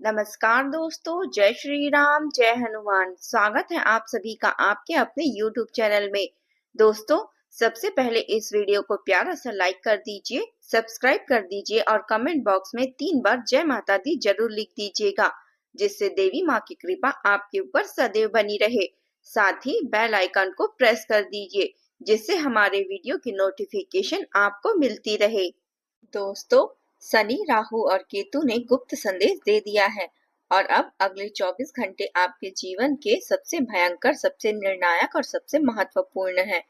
नमस्कार दोस्तों, जय श्री राम, जय हनुमान। स्वागत है आप सभी का आपके अपने YouTube चैनल में। दोस्तों, सबसे पहले इस वीडियो को प्यारा सा लाइक कर दीजिए, सब्सक्राइब कर दीजिए और कमेंट बॉक्स में 3 बार जय माता दी जरूर लिख दीजिएगा, जिससे देवी माँ की कृपा आपके ऊपर सदैव बनी रहे। साथ ही बेल आइकन को प्रेस कर दीजिए, जिससे हमारे वीडियो की नोटिफिकेशन आपको मिलती रहे। दोस्तों, शनि, राहु और केतु ने गुप्त संदेश दे दिया है और अब अगले 24 घंटे आपके जीवन के सबसे भयंकर, सबसे निर्णायक और सबसे महत्वपूर्ण है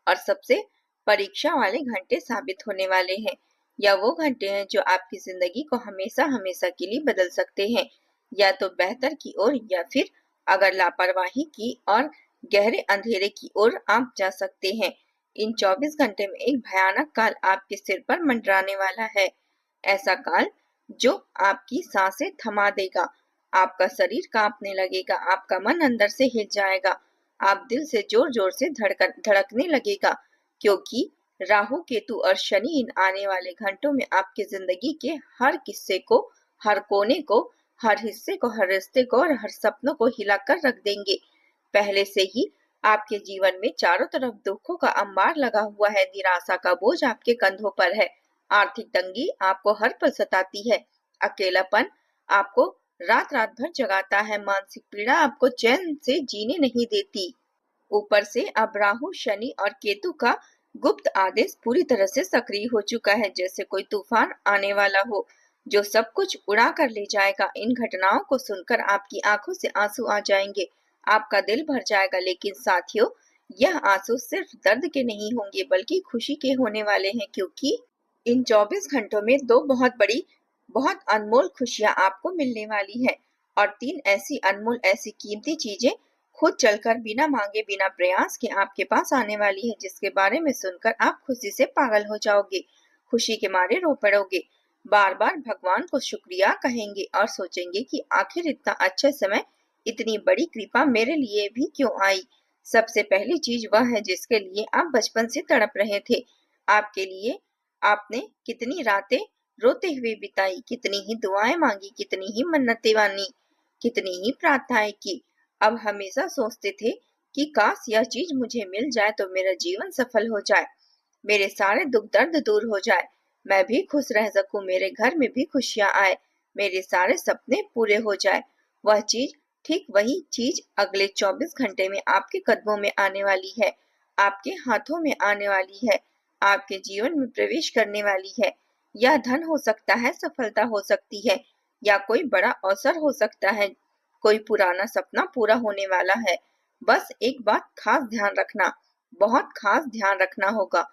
और सबसे परीक्षा वाले घंटे साबित होने वाले हैं। या वो घंटे हैं जो आपकी जिंदगी को हमेशा हमेशा के लिए बदल सकते हैं, या तो बेहतर की ओर या फिर अगर लापरवाही की और गहरे अंधेरे की ओर आप जा सकते हैं। इन 24 घंटे में एक भयानक काल आपके सिर पर मंडराने वाला है। ऐसा काल जो आपकी सांसें थमा देगा, आपका शरीर कांपने लगेगा, आपका मन अंदर से हिल जाएगा, आप दिल से जोर जोर से धड़कने लगेगा, क्योंकि राहु, केतु और शनि इन आने वाले घंटों में आपकी जिंदगी के हर किस्से को, हर कोने को, हर हिस्से को, हर रिश्ते को और हर सपनों को हिलाकर रख देंगे। पहले से ही आपके जीवन में चारों तरफ दुखों का अंबार लगा हुआ है, निराशा का बोझ आपके कंधों पर है, आर्थिक तंगी आपको हर पल सताती है, अकेलापन आपको रात रात भर जगाता है, मानसिक पीड़ा आपको चैन से जीने नहीं देती। ऊपर से अब राहु, शनि और केतु का गुप्त आदेश पूरी तरह से सक्रिय हो चुका है, जैसे कोई तूफान आने वाला हो जो सब कुछ उड़ा कर ले जाएगा। इन घटनाओं को सुनकर आपकी आंखों से आंसू आ जाएंगे, आपका दिल भर जाएगा, लेकिन साथियों, यह आंसू सिर्फ दर्द के नहीं होंगे बल्कि खुशी के होने वाले हैं, क्योंकि इन 24 घंटों में 2 बहुत बड़ी, बहुत अनमोल खुशियां आपको मिलने वाली है और 3 ऐसी अनमोल, ऐसी कीमती चीजें खुद चलकर बिना मांगे, बिना प्रयास के आपके पास आने वाली है, जिसके बारे में सुनकर आप खुशी से पागल हो जाओगे, खुशी के मारे रो पड़ोगे, बार बार भगवान को शुक्रिया कहेंगे और सोचेंगे कि आखिर इतना अच्छा समय, इतनी बड़ी कृपा मेरे लिए भी क्यों आई। सबसे पहली चीज वह है जिसके लिए आप बचपन से तड़प रहे थे। आपके लिए आपने कितनी रातें रोते हुए बिताई, कितनी ही दुआएं मांगी, कितनी ही मन्नतें मानी, कितनी ही प्रार्थनाएं की। अब हमेशा सोचते थे कि काश यह चीज मुझे मिल जाए तो मेरा जीवन सफल हो जाए, मेरे सारे दुख दर्द दूर हो जाए, मैं भी खुश रह सकूं, मेरे घर में भी खुशियां आए, मेरे सारे सपने पूरे हो जाए। वह चीज, ठीक वही चीज अगले 24 घंटे में आपके कदमों में आने वाली है, आपके हाथों में आने वाली है, आपके जीवन में प्रवेश करने वाली है। यह धन हो सकता है, सफलता हो सकती है, या कोई बड़ा अवसर हो सकता है, कोई पुराना सपना पूरा होने वाला है। बस एक बात खास ध्यान रखना, बहुत खास ध्यान रखना होगा।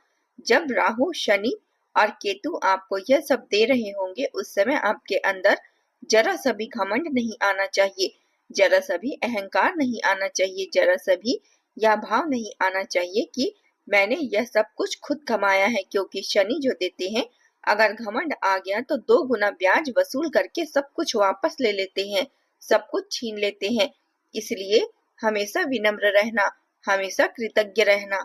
जब राहु, शनि और केतु आपको यह सब दे रहे होंगे, उस समय आपके अंदर जरा सा भी घमंड नहीं आना चाहिए, जरा सा भी अहंकार नहीं आना चाहिए, जरा सा भी यह भाव नहीं आना चाहिए कि मैंने यह सब कुछ खुद कमाया है, क्योंकि शनि जो देते हैं, अगर घमंड आ गया तो 2 गुना ब्याज वसूल करके सब कुछ वापस ले लेते हैं, सब कुछ छीन लेते हैं। इसलिए हमेशा विनम्र रहना, हमेशा कृतज्ञ रहना,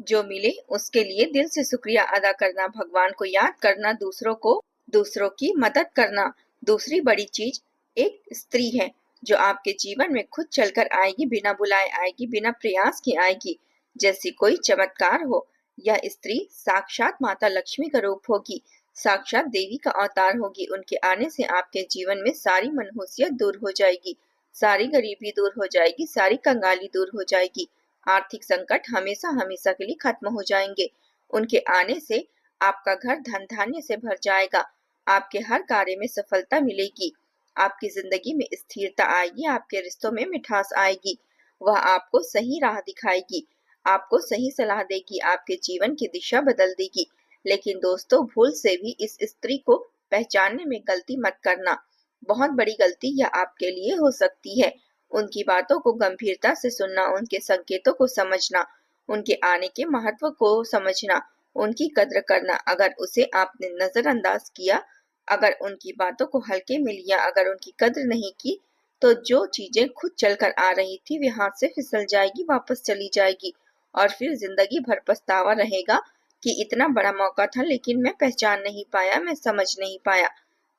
जो मिले उसके लिए दिल से शुक्रिया अदा करना, भगवान को याद करना, दूसरों की मदद करना। दूसरी बड़ी चीज एक स्त्री है जो आपके जीवन में खुद चलकर आएगी, बिना बुलाए आएगी, बिना प्रयास के आएगी, जैसी कोई चमत्कार हो। यह स्त्री साक्षात माता लक्ष्मी का रूप होगी, साक्षात देवी का अवतार होगी। उनके आने से आपके जीवन में सारी मनहूसियत दूर हो जाएगी, सारी गरीबी दूर हो जाएगी, सारी कंगाली दूर हो जाएगी, आर्थिक संकट हमेशा हमेशा के लिए खत्म हो जाएंगे। उनके आने से आपका घर धन धान्य से भर जाएगा, आपके हर कार्य में सफलता मिलेगी, आपकी जिंदगी में स्थिरता आएगी, आपके रिश्तों में मिठास आएगी। वह आपको सही राह दिखाएगी, आपको सही सलाह देगी, आपके जीवन की दिशा बदल देगी। लेकिन दोस्तों, भूल से भी इस स्त्री को पहचानने में गलती मत करना, बहुत बड़ी गलती यह आपके लिए हो सकती है। उनकी बातों को गंभीरता से सुनना, उनके संकेतों को समझना, उनके आने के महत्व को समझना, उनकी कद्र करना। अगर उसे आपने नजरअंदाज किया, अगर उनकी बातों को हल्के में लिया, अगर उनकी कद्र नहीं की, तो जो चीजें खुद चलकर आ रही थी वे हाथ से फिसल जाएगी, वापस चली जाएगी और फिर जिंदगी भर पछतावा रहेगा कि इतना बड़ा मौका था लेकिन मैं पहचान नहीं पाया, मैं समझ नहीं पाया।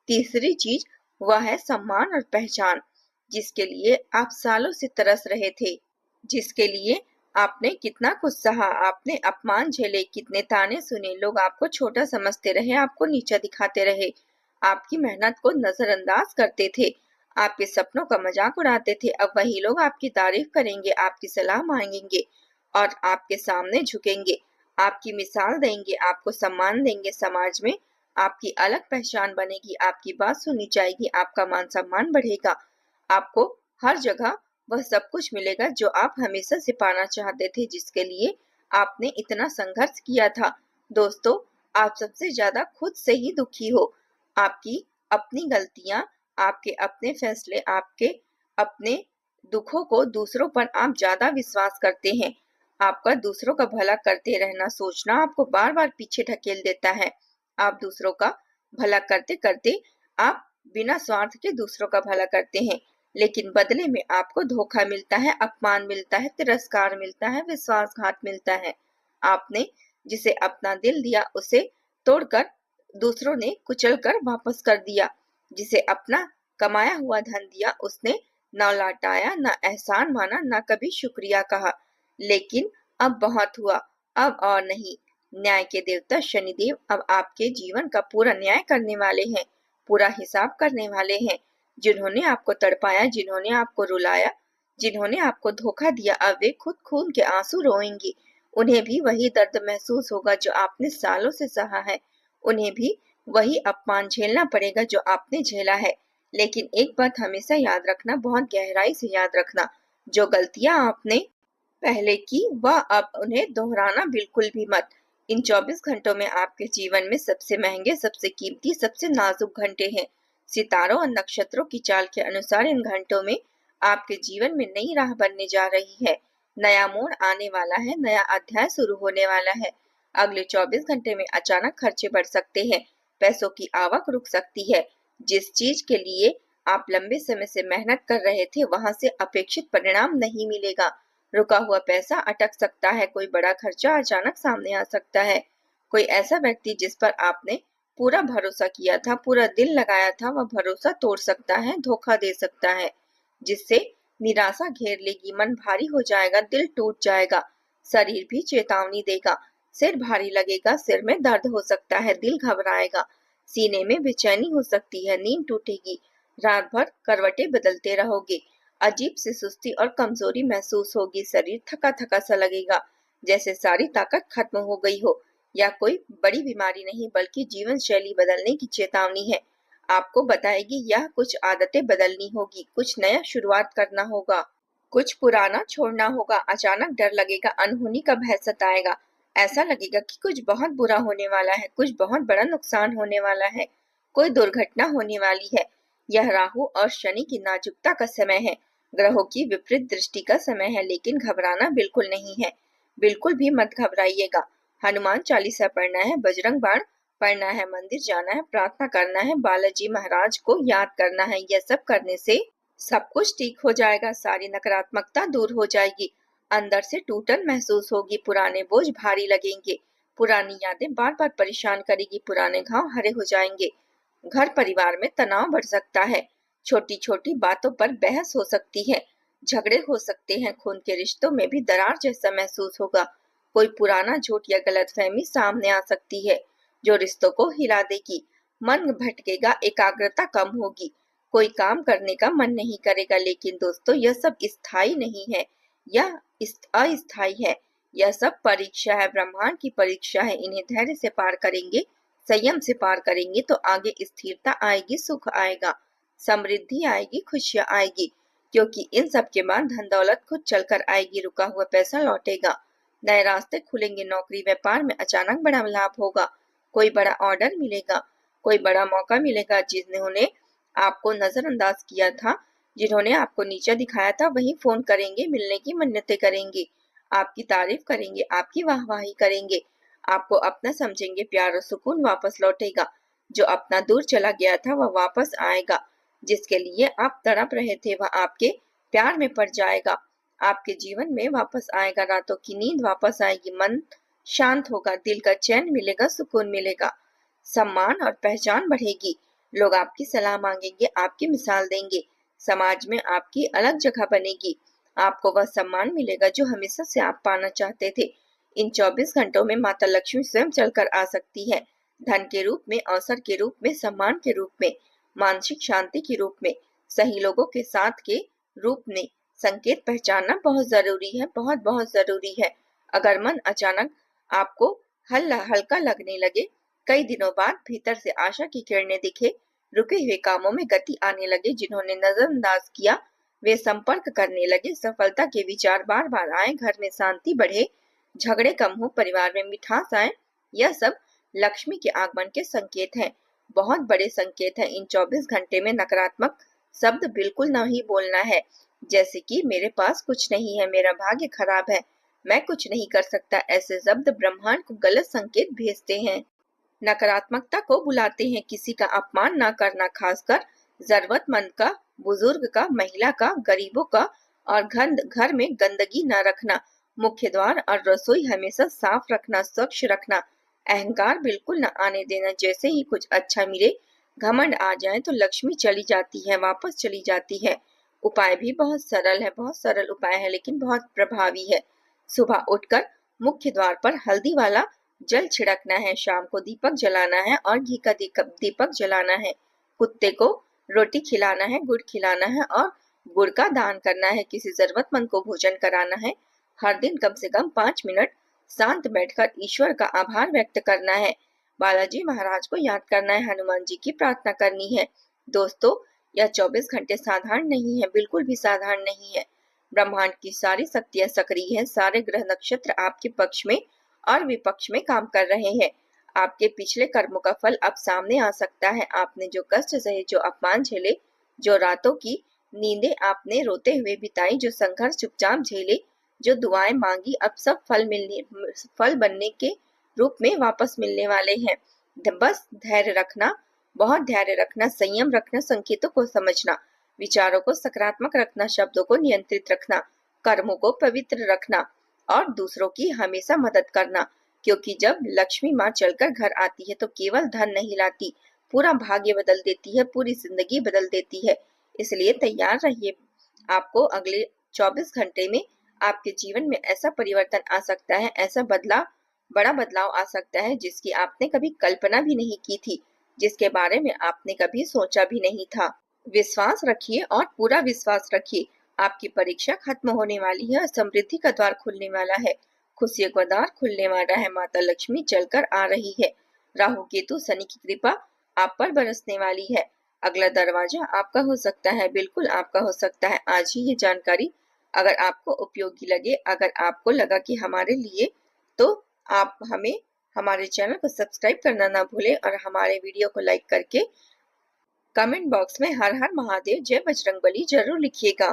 तीसरी चीज, वह है सम्मान और पहचान, जिसके लिए आप सालों से तरस रहे थे, जिसके लिए आपने कितना कुछ सहा, आपने अपमान झेले, कितने ताने सुने, लोग आपको छोटा समझते रहे, आपको नीचा दिखाते रहे, आपकी मेहनत को नजरअंदाज करते थे, आपके सपनों का मजाक उड़ाते थे। अब वही लोग आपकी तारीफ करेंगे, आपकी सलाह मांगेंगे और आपके सामने झुकेंगे, आपकी मिसाल देंगे, आपको सम्मान देंगे। समाज में आपकी अलग पहचान बनेगी, आपकी बात सुनी जाएगी, आपका मान सम्मान बढ़ेगा, आपको हर जगह वह सब कुछ मिलेगा जो आप हमेशा से पाना चाहते थे, जिसके लिए आपने इतना संघर्ष किया था। दोस्तों, आप सबसे ज्यादा खुद से ही दुखी हो। आपकी अपनी गलतियां, आपके अपने फैसले, आपके अपने दुखों को दूसरों पर आप ज्यादा विश्वास करते हैं। आपका दूसरों का भला करते रहना सोचना आपको बार बार पीछे ढकेल देता है। आप दूसरों का भला करते करते आप बिना स्वार्थ के दूसरों का भला करते हैं, लेकिन बदले में आपको धोखा मिलता है, अपमान मिलता है, तिरस्कार मिलता है, विश्वासघात मिलता है। आपने जिसे अपना दिल दिया उसे तोड़कर दूसरों ने कुचल कर वापस कर दिया। जिसे अपना कमाया हुआ धन दिया उसने न लौटाया, न एहसान माना, न कभी शुक्रिया कहा। लेकिन अब बहुत हुआ, अब और नहीं। न्याय के देवता शनिदेव अब आपके जीवन का पूरा न्याय करने वाले हैं, पूरा हिसाब करने वाले हैं। जिन्होंने आपको तड़पाया, जिन्होंने आपको रुलाया, जिन्होंने आपको धोखा दिया, अब वे खुद खून के आंसू रोएंगे। उन्हें भी वही दर्द महसूस होगा जो आपने सालों से सहा है। उन्हें भी वही अपमान झेलना पड़ेगा जो आपने झेला है। लेकिन एक बात हमेशा याद रखना, बहुत गहराई से याद रखना, जो गलतियां आपने पहले की वह अब उन्हें दोहराना बिल्कुल भी मत। इन 24 घंटों में आपके जीवन में सबसे महंगे, सबसे कीमती, सबसे नाजुक घंटे हैं। सितारों और नक्षत्रों की चाल के अनुसार इन घंटों में आपके जीवन में नई राह बनने जा रही है। नया मोड़ आने वाला है, नया अध्याय शुरू होने वाला है। अगले 24 घंटे में अचानक खर्चे बढ़ सकते हैं, पैसों की आवक रुक सकती है। जिस चीज के लिए आप लंबे समय से मेहनत कर रहे थे वहां से अपेक्षित परिणाम नहीं मिलेगा। रुका हुआ पैसा अटक सकता है, कोई बड़ा खर्चा अचानक सामने आ सकता है। कोई ऐसा व्यक्ति जिस पर आपने पूरा भरोसा किया था, पूरा दिल लगाया था, वह भरोसा तोड़ सकता है, धोखा दे सकता है, जिससे निराशा घेर लेगी, मन भारी हो जाएगा, दिल टूट जाएगा, शरीर भी चेतावनी देगा, सिर भारी लगेगा, सिर में दर्द हो सकता है, दिल घबराएगा, सीने में बेचैनी हो सकती है, नींद टूटेगी, रात भर करवटें बदलते रहोगे, अजीब सी सुस्ती और कमजोरी महसूस होगी, शरीर थका थका सा लगेगा, जैसे सारी ताकत खत्म हो गई हो। या कोई बड़ी बीमारी नहीं बल्कि जीवन शैली बदलने की चेतावनी है। आपको बताएगी यह कुछ आदतें बदलनी होगी, कुछ नया शुरुआत करना होगा, कुछ पुराना छोड़ना होगा। अचानक डर लगेगा, अनहोनी का भय सताएगा, ऐसा लगेगा कि कुछ बहुत बुरा होने वाला है, कुछ बहुत बड़ा नुकसान होने वाला है, कोई दुर्घटना होने वाली है। यह राहु और शनि की नाजुकता का समय है, ग्रहों की विपरीत दृष्टि का समय है, लेकिन घबराना बिल्कुल नहीं है, बिल्कुल भी मत घबराइएगा। हनुमान चालीसा पढ़ना है, बजरंग बाण पढ़ना है, मंदिर जाना है, प्रार्थना करना है, बालाजी महाराज को याद करना है। यह सब करने से सब कुछ ठीक हो जाएगा, सारी नकारात्मकता दूर हो जाएगी, अंदर से टूटन महसूस होगी, पुराने बोझ भारी लगेंगे, पुरानी यादें बार बार परेशान करेगी, पुराने घाव हरे हो जाएंगे। घर परिवार में तनाव बढ़ सकता है, छोटी छोटी बातों पर बहस हो सकती है, झगड़े हो सकते हैं, खून के रिश्तों में भी दरार जैसा महसूस होगा, कोई पुराना झूठ या गलतफहमी सामने आ सकती है जो रिश्तों को हिला देगी, मन भटकेगा, एकाग्रता कम होगी, कोई काम करने का मन नहीं करेगा। लेकिन दोस्तों, यह सब स्थायी नहीं है, यह अस्थायी है, यह सब परीक्षा है, ब्रह्मांड की परीक्षा है। इन्हें धैर्य से पार करेंगे, संयम से पार करेंगे तो आगे स्थिरता आएगी, सुख आएगा, समृद्धि आएगी, खुशियां आएगी, क्योंकि इन सब के बाद धन दौलत खुद चलकर आएगी, रुका हुआ पैसा लौटेगा, नए रास्ते खुलेंगे, नौकरी व्यापार में अचानक बड़ा लाभ होगा, कोई बड़ा ऑर्डर मिलेगा, कोई बड़ा मौका मिलेगा। जिन्होंने आपको नजरअंदाज किया था, जिन्होंने आपको नीचा दिखाया था, वही फोन करेंगे, मिलने की मन्नतें करेंगे, आपकी तारीफ करेंगे, आपकी वाहवाही करेंगे, आपको अपना समझेंगे, प्यार और सुकून वापस लौटेगा। जो अपना दूर चला गया था वह वापस आएगा, जिसके लिए आप तड़प रहे थे वह आपके प्यार में पड़ जाएगा, आपके जीवन में वापस आएगा, रातों की नींद वापस आएगी, मन शांत होगा, दिल का चैन मिलेगा, सुकून मिलेगा, सम्मान और पहचान बढ़ेगी, लोग आपकी सलाह मांगेंगे, आपकी मिसाल देंगे, समाज में आपकी अलग जगह बनेगी। आपको वह सम्मान मिलेगा जो हमेशा से आप पाना चाहते थे। इन 24 घंटों में माता लक्ष्मी स्वयं चलकर आ सकती है, धन के रूप में, अवसर के रूप में, सम्मान के रूप में, मानसिक शांति के रूप में, सही लोगों के साथ के रूप में। संकेत पहचानना बहुत जरूरी है, बहुत बहुत जरूरी है। अगर मन अचानक आपको हल्का लगने लगे, कई दिनों बाद भीतर से आशा की किरणें दिखे, रुके हुए कामों में गति आने लगे, जिन्होंने नजरअंदाज किया वे संपर्क करने लगे, सफलता के विचार बार बार आए, घर में शांति बढ़े, झगड़े कम हो, परिवार में मिठास आए, यह सब लक्ष्मी के आगमन के संकेत हैं। बहुत बड़े संकेत हैं। इन 24 घंटे में नकारात्मक शब्द बिल्कुल नहीं बोलना है, जैसे कि मेरे पास कुछ नहीं है, मेरा भाग्य खराब है, मैं कुछ नहीं कर सकता। ऐसे शब्द ब्रह्मांड को गलत संकेत भेजते हैं, नकारात्मकता को बुलाते हैं। किसी का अपमान ना करना, खासकर जरूरतमंद का, बुजुर्ग का, महिला का, गरीबों का, और घर में गंदगी न रखना। मुख्य द्वार और रसोई हमेशा साफ रखना, स्वच्छ रखना। अहंकार बिल्कुल न आने देना। जैसे ही कुछ अच्छा मिले, घमंड आ जाए तो लक्ष्मी चली जाती है, वापस चली जाती है। उपाय भी बहुत सरल है, बहुत सरल उपाय है, लेकिन बहुत प्रभावी है। सुबह उठकर मुख्य द्वार पर हल्दी वाला जल छिड़कना है, शाम को दीपक जलाना है और घी का दीपक जलाना है। कुत्ते को रोटी खिलाना है, गुड़ खिलाना है और गुड़ का दान करना है। किसी जरूरतमंद को भोजन कराना है। हर दिन कम से कम 5 मिनट शांत बैठकर ईश्वर का आभार व्यक्त करना है। बालाजी महाराज को याद करना है, हनुमान जी की प्रार्थना करनी है। दोस्तों, यह 24 घंटे साधारण नहीं है, बिल्कुल भी साधारण नहीं है। ब्रह्मांड की सारी शक्तियां सक्रिय है, सारे ग्रह नक्षत्र आपके पक्ष में और विपक्ष में काम कर रहे हैं। आपके पिछले कर्मों का फल अब सामने आ सकता है। आपने जो कष्ट सहे, जो अपमान झेले, जो रातों की नींदें आपने रोते हुए बिताई, जो संघर्ष चुपचाप झेले, जो दुआएं मांगी, अब सब फल बनने के रूप में वापस मिलने वाले हैं। बस धैर्य रखना, बहुत धैर्य रखना, संयम रखना, संकेतों को समझना, विचारों को सकारात्मक रखना, शब्दों को नियंत्रित रखना, कर्मों को पवित्र रखना और दूसरों की हमेशा मदद करना। क्योंकि जब लक्ष्मी माँ चलकर घर आती है तो केवल धन नहीं लाती, पूरा भाग्य बदल देती है, पूरी जिंदगी बदल देती है। इसलिए तैयार रहिए। आपको अगले 24 घंटे में आपके जीवन में ऐसा परिवर्तन आ सकता है, ऐसा बड़ा बदलाव आ सकता है जिसकी आपने कभी कल्पना भी नहीं की थी, जिसके बारे में आपने कभी सोचा भी नहीं था। विश्वास रखिए और पूरा विश्वास रखिए। आपकी परीक्षा खत्म होने वाली है और समृद्धि का द्वार खुलने वाला है, खुशियों का द्वार खुलने वाला है। माता लक्ष्मी चलकर आ रही है। राहु केतु शनि की कृपा आप पर बरसने वाली है। अगला दरवाजा आपका हो सकता है, बिल्कुल आपका हो सकता है। आज ही ये जानकारी अगर आपको उपयोगी लगे, अगर आपको लगा कि हमारे लिए, तो आप हमारे चैनल को सब्सक्राइब करना ना भूलें और हमारे वीडियो को लाइक करके कमेंट बॉक्स में हर हर महादेव, जय बजरंगबली जरूर लिखिएगा।